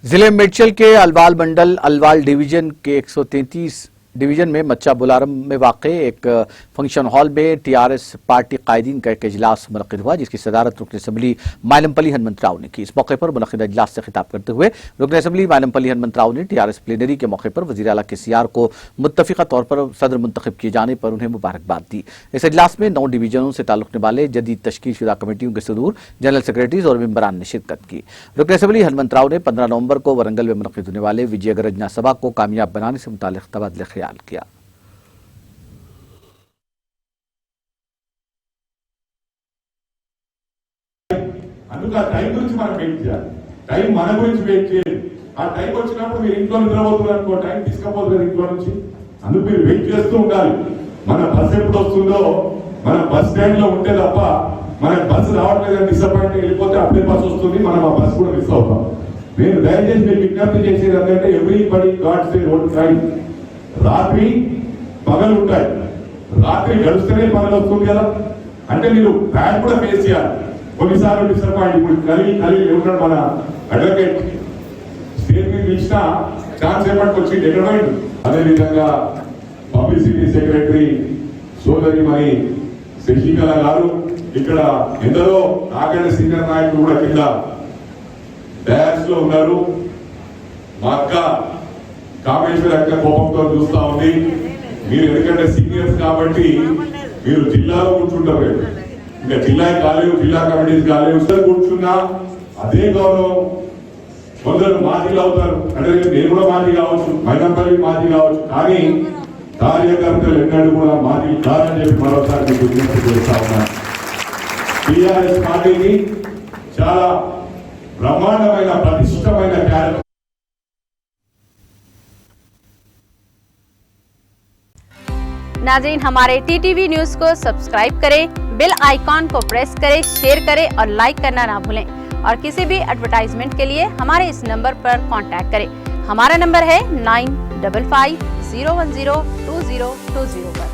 जिले मेडचल के अलवाल मंडल अलवाल डिवीजन के 133 डिवीजन में मच्चा बुलारम में वाक़ एक फंक्शन हॉल में टीआरएस पार्टी कायदीन का एक इजलास मुनक़िद हुआ, जिसकी सदारत रुकन असम्बली मायनमपल्ली हनुमंत राव ने की। इस मौके पर मुनक़िद इजलास से खिताब करते हुए रुकन असम्बली मायनमपल्ली हनुमंत राव ने टीआरएस प्लेनरी के मौके पर वज़ीर आला KCR को मुत्तफ़िक़ा तौर पर सदर मुंतखब किए जाने पर उन्हें मुबारकबाद दी। इस इजलास में 9 डिवीजनों से ताल्लुक़ वाले जदीद तश्कील शुदा कमेटियों के सदूर, जनरल सेक्रेटरीज और मेंबरान ने शिरकत की। रुकन असम्बली हनुमंत राव ने 15 नवंबर को वरंगल में मुनक़िद होने वाले विजय गरजना सभा को कामयाब बनाने से मुताल्लिक़ तबादले ख्याल किया। అందుకు ఆ టైం గురించి మనం వెయిట్ చేయాలి. టైం మన గురించి వెయిట్ చేయాలి. ఆ టైం వచ్చినప్పుడు మీరు ఇంట్లో నిద్రపోతున్నారు అనుకో, టైం తీసుకపోతుంది ఇంట్లో నుంచి. అందుకు మీరు వెయిట్ చేస్తూ ఉండాలి. మన బస్ ఎప్పుడు వస్తుందో, మన బస్ స్టాండ్ లో ఉంటే తప్ప మన బస్సు రావట్లేదని డిసప్పాయింట్ వెళ్ళిపోతే అప్పుడే బస్ వస్తుంది, మనం ఆ బస్ కూడా మిస్ అవుతాం. నేను దయచేసి మీకు విజ్ఞప్తి చేసేది ఏంటంటే everybody got they own time. రాత్రి పగలు ఉంటాయి, రాత్రి గడుస్తూనే పగలు వస్తుంది కదా, అంటే మీరు బ్యాడ్ కూడా ఫేస్ చేయాలి. కొన్నిసార్లు డిసప్పాయింట్. ఇప్పుడు కలిగి ఉంటాడు మన అడ్వకేట్, స్టేట్ మీద ఇచ్చిన ఛాన్స్ ఎప్పటికి వచ్చింది ఎక్కడైంది. అదేవిధంగా పబ్లిసిటీ సెక్రటరీ సోదరి మరి శశికళ గారు, ఇక్కడ ఎందరో నాకంటే సీనియర్ నాయకులు కూడా కింద డయాస్ లో ఉన్నారు. మా అక్క కామేశ్వరి అక్క కోపంతో చూస్తా ఉంది. మీరు ఎందుకంటే సీనియర్స్ కాబట్టి మీరు జిల్లాలో కూర్చుంటారు, ఇంకా జిల్లా కాలేవు, జిల్లా కమిటీస్ కాలేవు. కూర్చున్నా అదే గౌరవం. కొందరు మాజీలు అవుతారు, అంటే నేను కూడా మాజీ కావచ్చు, మైనంపల్లి మాజీ కావచ్చు, కానీ కార్యకర్తలు ఎన్నడూ కూడా మాజీ కాదని చెప్పి మరోసారి మీకు విజ్ఞప్తి చేస్తా ఉన్నాను. టీఆర్ఎస్ పార్టీని చాలా బ్రహ్మాండమైన ప్రతిష్టమైన కార్యక్రమం. नाज़रीन, हमारे TTV न्यूज़ को सब्सक्राइब करें, बेल आइकॉन को प्रेस करें, शेयर करें और लाइक करना ना भूलें। और किसी भी एडवर्टाइजमेंट के लिए हमारे इस नंबर पर कांटेक्ट करें। हमारा नंबर है 9550102020 पर।